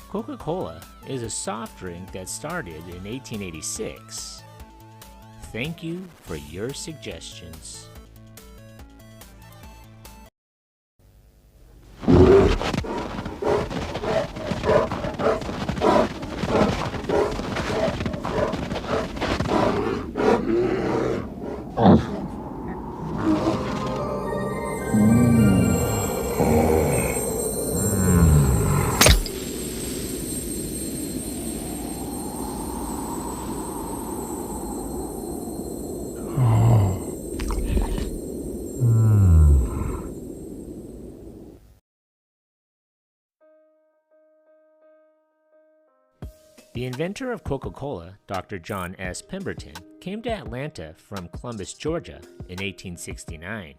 Coca-Cola is a soft drink that started in 1886. Thank you for your suggestions. The inventor of Coca-Cola, Dr. John S. Pemberton, came to Atlanta from Columbus, Georgia in 1869.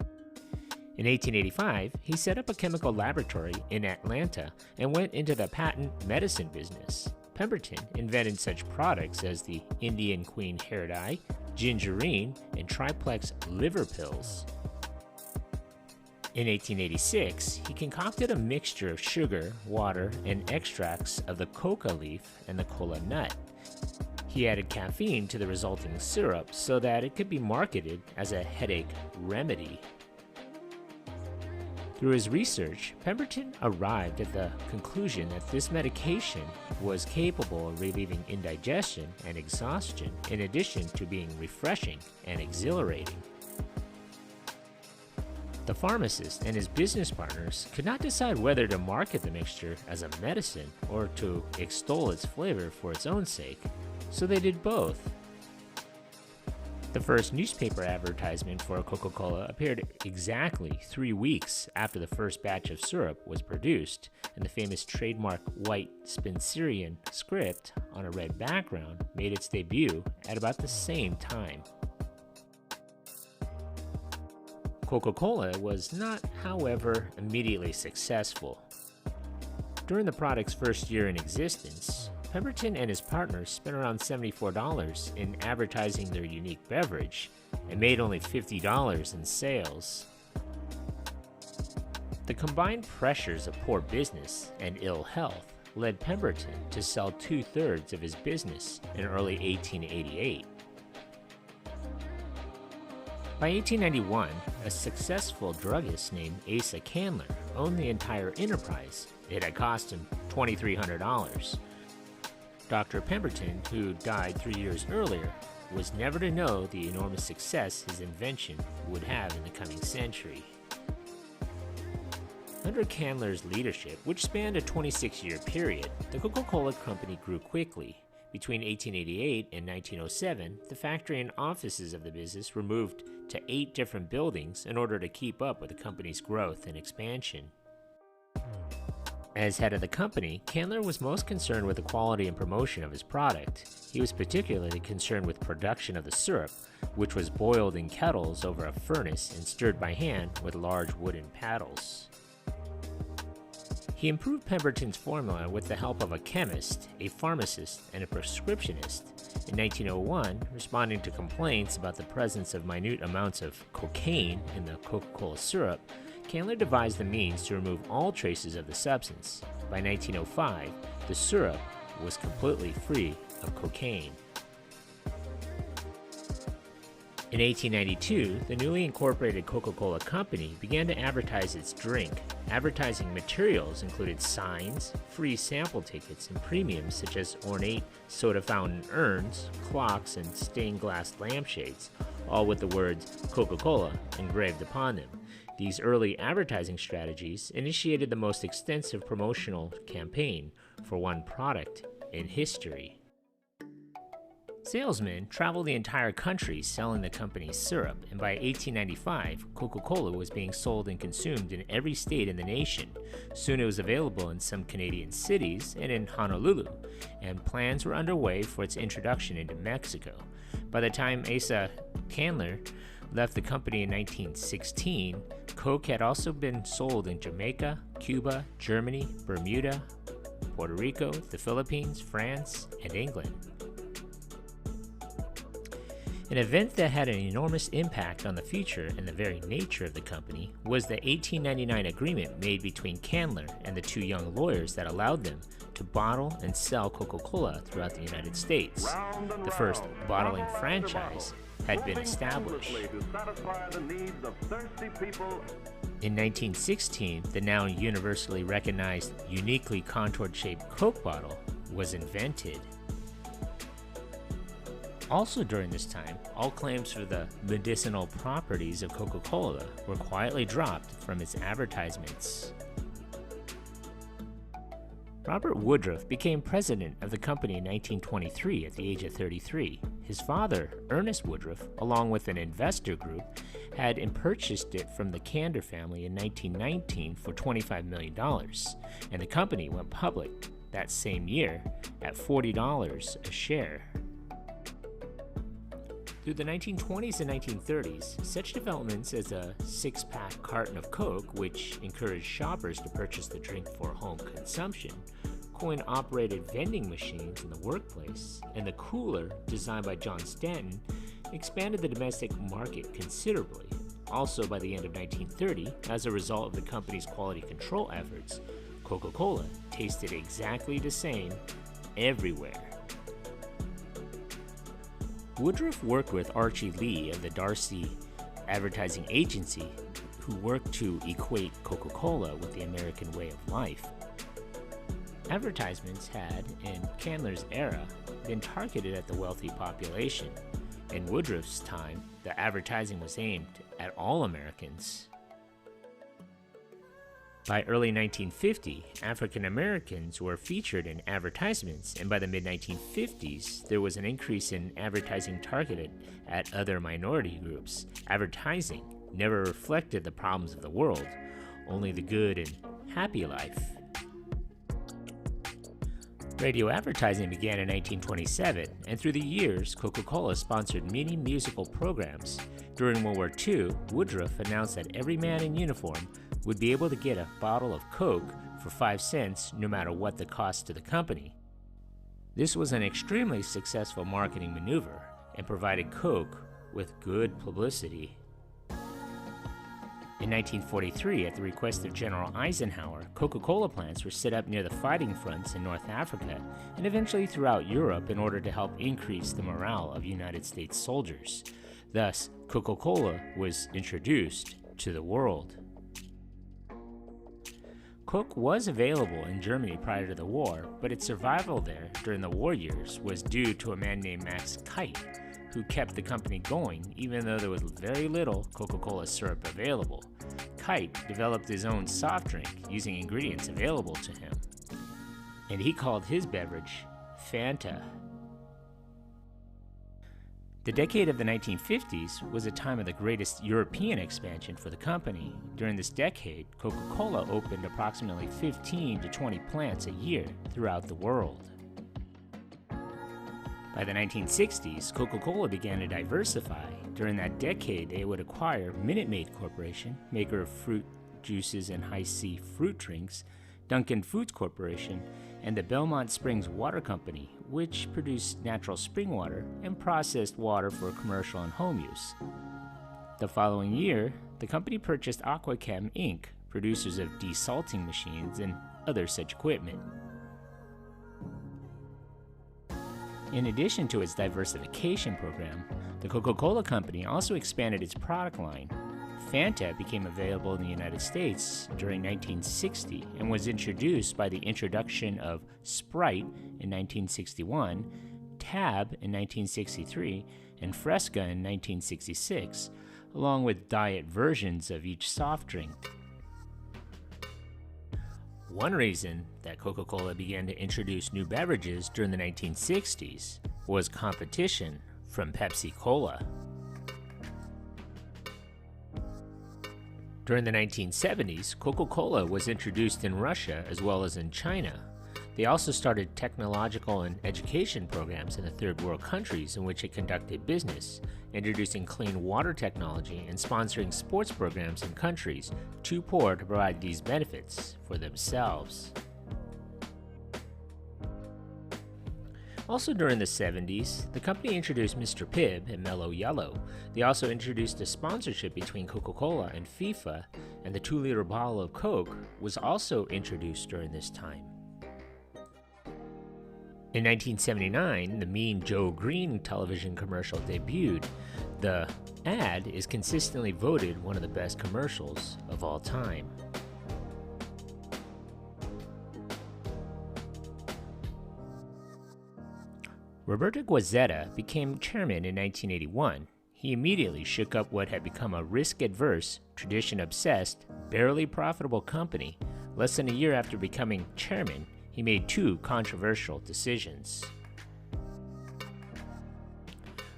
In 1885, he set up a chemical laboratory in Atlanta and went into the patent medicine business. Pemberton invented such products as the Indian Queen hair dye, gingerine, and triplex liver pills. In 1886, he concocted a mixture of sugar, water, and extracts of the coca leaf and the kola nut. He added caffeine to the resulting syrup so that it could be marketed as a headache remedy. Through his research, Pemberton arrived at the conclusion that this medication was capable of relieving indigestion and exhaustion in addition to being refreshing and exhilarating. The pharmacist and his business partners could not decide whether to market the mixture as a medicine or to extol its flavor for its own sake, so they did both. The first newspaper advertisement for Coca-Cola appeared exactly 3 weeks after the first batch of syrup was produced, and the famous trademark white Spencerian script on a red background made its debut at about the same time. Coca-Cola was not, however, immediately successful. During the product's first year in existence, Pemberton and his partners spent around $74 in advertising their unique beverage and made only $50 in sales. The combined pressures of poor business and ill health led Pemberton to sell 2/3 of his business in early 1888. By 1891, a successful druggist named Asa Candler owned the entire enterprise. It had cost him $2,300. Dr. Pemberton, who died 3 years earlier, was never to know the enormous success his invention would have in the coming century. Under Candler's leadership, which spanned a 26-year period, the Coca-Cola Company grew quickly. Between 1888 and 1907, the factory and offices of the business were moved to 8 different buildings in order to keep up with the company's growth and expansion. As head of the company, Candler was most concerned with the quality and promotion of his product. He was particularly concerned with production of the syrup, which was boiled in kettles over a furnace and stirred by hand with large wooden paddles. He improved Pemberton's formula with the help of a chemist, a pharmacist, and a prescriptionist. In 1901, responding to complaints about the presence of minute amounts of cocaine in the Coca-Cola syrup, Candler devised the means to remove all traces of the substance. By 1905, the syrup was completely free of cocaine. In 1892, the newly incorporated Coca-Cola Company began to advertise its drink. Advertising materials included signs, free sample tickets, and premiums such as ornate soda fountain urns, clocks, and stained glass lampshades, all with the words Coca-Cola engraved upon them. These early advertising strategies initiated the most extensive promotional campaign for one product in history. Salesmen traveled the entire country selling the company's syrup, and by 1895, Coca-Cola was being sold and consumed in every state in the nation. Soon it was available in some Canadian cities and in Honolulu, and plans were underway for its introduction into Mexico. By the time Asa Candler left the company in 1916, Coke had also been sold in Jamaica, Cuba, Germany, Bermuda, Puerto Rico, the Philippines, France, and England. An event that had an enormous impact on the future and the very nature of the company was the 1899 agreement made between Candler and the two young lawyers that allowed them to bottle and sell Coca-Cola throughout the United States. The first bottling franchise had been established. In 1916, the now universally recognized, uniquely contoured-shaped Coke bottle was invented. Also during this time, all claims for the medicinal properties of Coca-Cola were quietly dropped from its advertisements. Robert Woodruff became president of the company in 1923 at the age of 33. His father, Ernest Woodruff, along with an investor group, had purchased it from the Candler family in 1919 for $25 million, and the company went public that same year at $40 a share. Through the 1920s and 1930s, such developments as a six-pack carton of Coke, which encouraged shoppers to purchase the drink for home consumption, coin-operated vending machines in the workplace, and the cooler, designed by John Stanton, expanded the domestic market considerably. Also, by the end of 1930, as a result of the company's quality control efforts, Coca-Cola tasted exactly the same everywhere. Woodruff worked with Archie Lee of the Darcy Advertising Agency, who worked to equate Coca-Cola with the American way of life. Advertisements had, in Candler's era, been targeted at the wealthy population. In Woodruff's time, the advertising was aimed at all Americans. By early 1950, African Americans were featured in advertisements, and by the mid-1950s, there was an increase in advertising targeted at other minority groups. Advertising never reflected the problems of the world, only the good and happy life. Radio advertising began in 1927, and through the years, Coca-Cola sponsored many musical programs. During World War II, Woodruff announced that every man in uniform would be able to get a bottle of Coke for 5 cents no matter what the cost to the company. This was an extremely successful marketing maneuver and provided Coke with good publicity. In 1943, at the request of General Eisenhower, Coca-Cola plants were set up near the fighting fronts in North Africa and eventually throughout Europe in order to help increase the morale of United States soldiers. Thus, Coca-Cola was introduced to the world. Coke was available in Germany prior to the war, but its survival there during the war years was due to a man named Max Kite, who kept the company going even though there was very little Coca-Cola syrup available. Kite developed his own soft drink using ingredients available to him, and he called his beverage Fanta. The decade of the 1950s was a time of the greatest European expansion for the company. During this decade, Coca-Cola opened approximately 15 to 20 plants a year throughout the world. By the 1960s, Coca-Cola began to diversify. During that decade, they would acquire Minute Maid Corporation, maker of fruit juices and high-C fruit drinks, Dunkin' Foods Corporation, and the Belmont Springs Water Company, which produced natural spring water and processed water for commercial and home use. The following year, the company purchased Aquachem Inc., producers of desalting machines and other such equipment. In addition to its diversification program, the Coca-Cola Company also expanded its product line. Fanta became available in the United States during 1960 and was introduced by the introduction of Sprite in 1961, Tab in 1963, and Fresca in 1966, along with diet versions of each soft drink. One reason that Coca-Cola began to introduce new beverages during the 1960s was competition from Pepsi-Cola. During the 1970s, Coca-Cola was introduced in Russia as well as in China. They also started technological and education programs in the third world countries in which it conducted business, introducing clean water technology and sponsoring sports programs in countries too poor to provide these benefits for themselves. Also during the 70s, the company introduced Mr. Pibb and Mellow Yellow. They also introduced a sponsorship between Coca-Cola and FIFA, and the 2-liter bottle of Coke was also introduced during this time. In 1979, the Mean Joe Green television commercial debuted. The ad is consistently voted one of the best commercials of all time. Roberto Guazzetta became chairman in 1981. He immediately shook up what had become a risk-adverse, tradition-obsessed, barely profitable company. Less than a year after becoming chairman, he made 2 controversial decisions.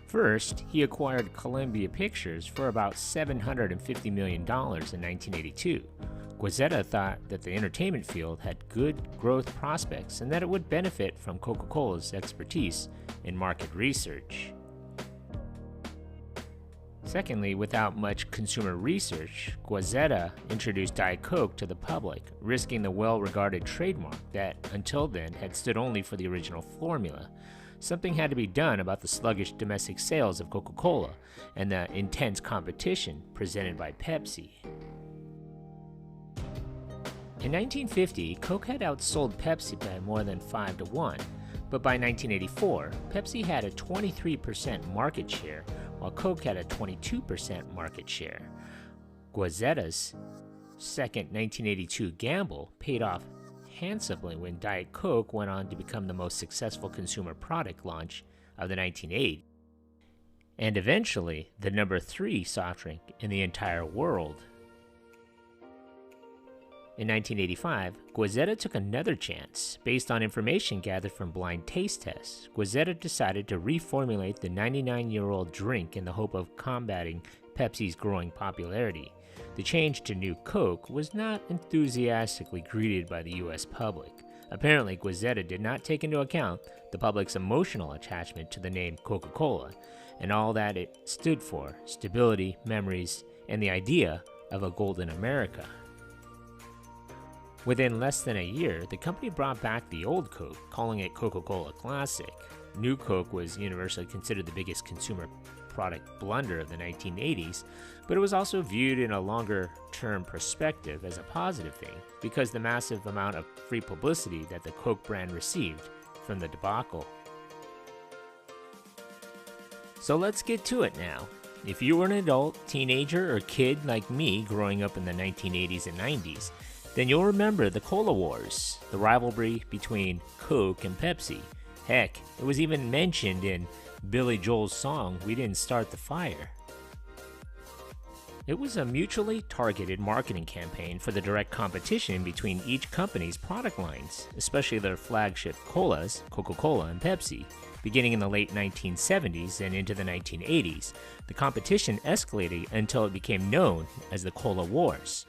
First, he acquired Columbia Pictures for about $750 million in 1982. Guazzetta thought that the entertainment field had good growth prospects and that it would benefit from Coca-Cola's expertise in market research. Secondly, without much consumer research, Guazzetta introduced Diet Coke to the public, risking the well-regarded trademark that, until then, had stood only for the original formula. Something had to be done about the sluggish domestic sales of Coca-Cola and the intense competition presented by Pepsi. In 1950, Coke had outsold Pepsi by more than 5-1, but by 1984, Pepsi had a 23% market share, while Coke had a 22% market share. Guazzetta's second 1982 gamble paid off handsomely when Diet Coke went on to become the most successful consumer product launch of the 1980s, and eventually the number 3 soft drink in the entire world. In 1985, Guazzetta took another chance. Based on information gathered from blind taste tests, Guazzetta decided to reformulate the 99-year-old drink in the hope of combating Pepsi's growing popularity. The change to New Coke was not enthusiastically greeted by the U.S. public. Apparently, Guazzetta did not take into account the public's emotional attachment to the name Coca-Cola and all that it stood for: stability, memories, and the idea of a golden America. Within less than a year, the company brought back the old Coke, calling it Coca-Cola Classic. New Coke was universally considered the biggest consumer product blunder of the 1980s, but it was also viewed in a longer-term perspective as a positive thing because the massive amount of free publicity that the Coke brand received from the debacle. So let's get to it now. If you were an adult, teenager, or kid like me growing up in the 1980s and 90s, then you'll remember the Cola Wars, the rivalry between Coke and Pepsi. Heck, it was even mentioned in Billy Joel's song, "We Didn't Start the Fire." It was a mutually targeted marketing campaign for the direct competition between each company's product lines, especially their flagship colas, Coca-Cola and Pepsi. Beginning in the late 1970s and into the 1980s, the competition escalated until it became known as the Cola Wars.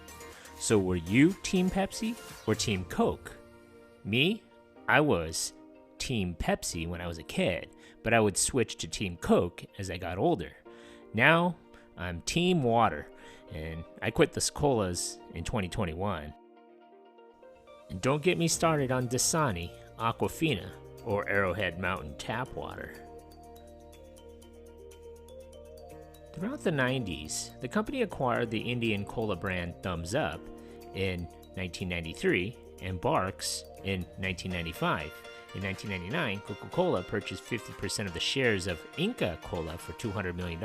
So were you Team Pepsi or Team Coke? Me? I was Team Pepsi when I was a kid, but I would switch to Team Coke as I got older. Now, I'm Team Water, and I quit the colas in 2021. And don't get me started on Dasani, Aquafina, or Arrowhead Mountain tap water. Throughout the 90s, the company acquired the Indian cola brand Thumbs Up in 1993 and Barks in 1995. In 1999, Coca-Cola purchased 50% of the shares of Inca Cola for $200 million,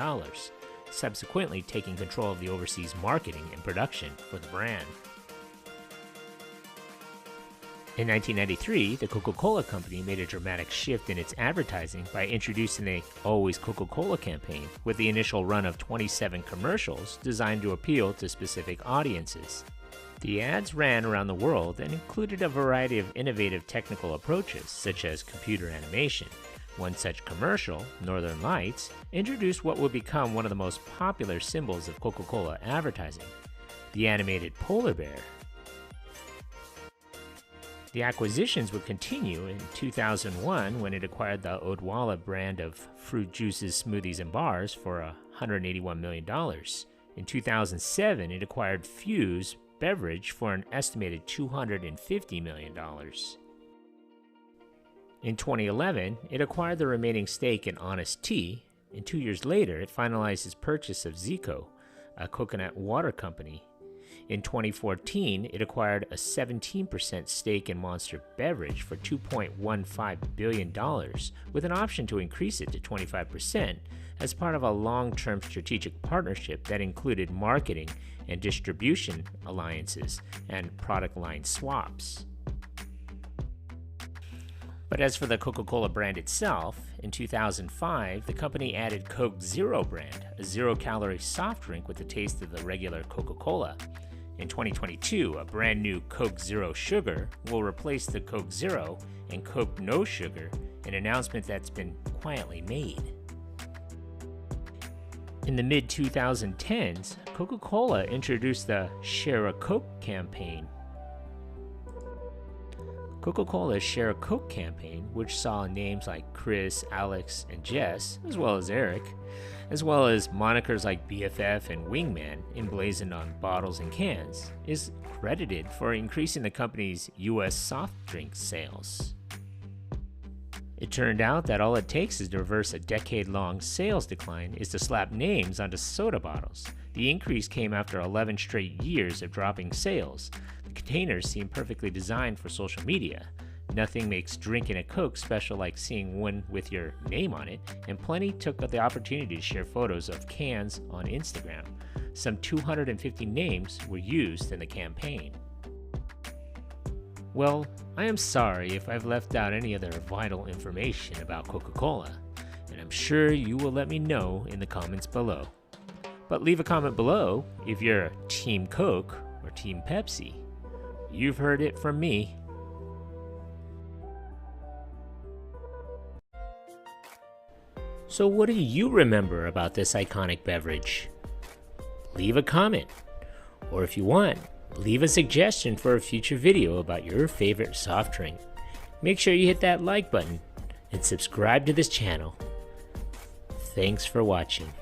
subsequently taking control of the overseas marketing and production for the brand. In 1993, the Coca-Cola Company made a dramatic shift in its advertising by introducing the Always Coca-Cola campaign with the initial run of 27 commercials designed to appeal to specific audiences. The ads ran around the world and included a variety of innovative technical approaches, such as computer animation. One such commercial, Northern Lights, introduced what would become one of the most popular symbols of Coca-Cola advertising, the animated polar bear. The acquisitions would continue in 2001 when it acquired the Odwalla brand of fruit juices, smoothies, and bars for $181 million. In 2007, it acquired Fuse Beverage for an estimated $250 million. In 2011, it acquired the remaining stake in Honest Tea, and 2 years later, it finalized its purchase of Zico, a coconut water company. In 2014, it acquired a 17% stake in Monster Beverage for $2.15 billion, with an option to increase it to 25% as part of a long-term strategic partnership that included marketing and distribution alliances and product line swaps. But as for the Coca-Cola brand itself, in 2005, the company added Coke Zero brand, a zero-calorie soft drink with the taste of the regular Coca-Cola. In 2022, a brand new Coke Zero Sugar will replace the Coke Zero and Coke No Sugar, an announcement that's been quietly made. In the mid-2010s, Coca-Cola introduced the Share a Coke campaign. Coca-Cola's Share a Coke campaign, which saw names like Chris, Alex, and Jess, as well as Eric, as well as monikers like BFF and Wingman emblazoned on bottles and cans, is credited for increasing the company's U.S. soft drink sales. It turned out that all it takes is to reverse a decade-long sales decline is to slap names onto soda bottles. The increase came after 11 straight years of dropping sales. The containers seem perfectly designed for social media. Nothing makes drinking a Coke special like seeing one with your name on it, and plenty took the opportunity to share photos of cans on Instagram. Some 250 names were used in the campaign. Well, I am sorry if I've left out any other vital information about Coca-Cola, and I'm sure you will let me know in the comments below. But leave a comment below if you're Team Coke or Team Pepsi. You've heard it from me. So what do you remember about this iconic beverage? Leave a comment, or if you want, leave a suggestion for a future video about your favorite soft drink. Make sure you hit that like button and subscribe to this channel. Thanks for watching.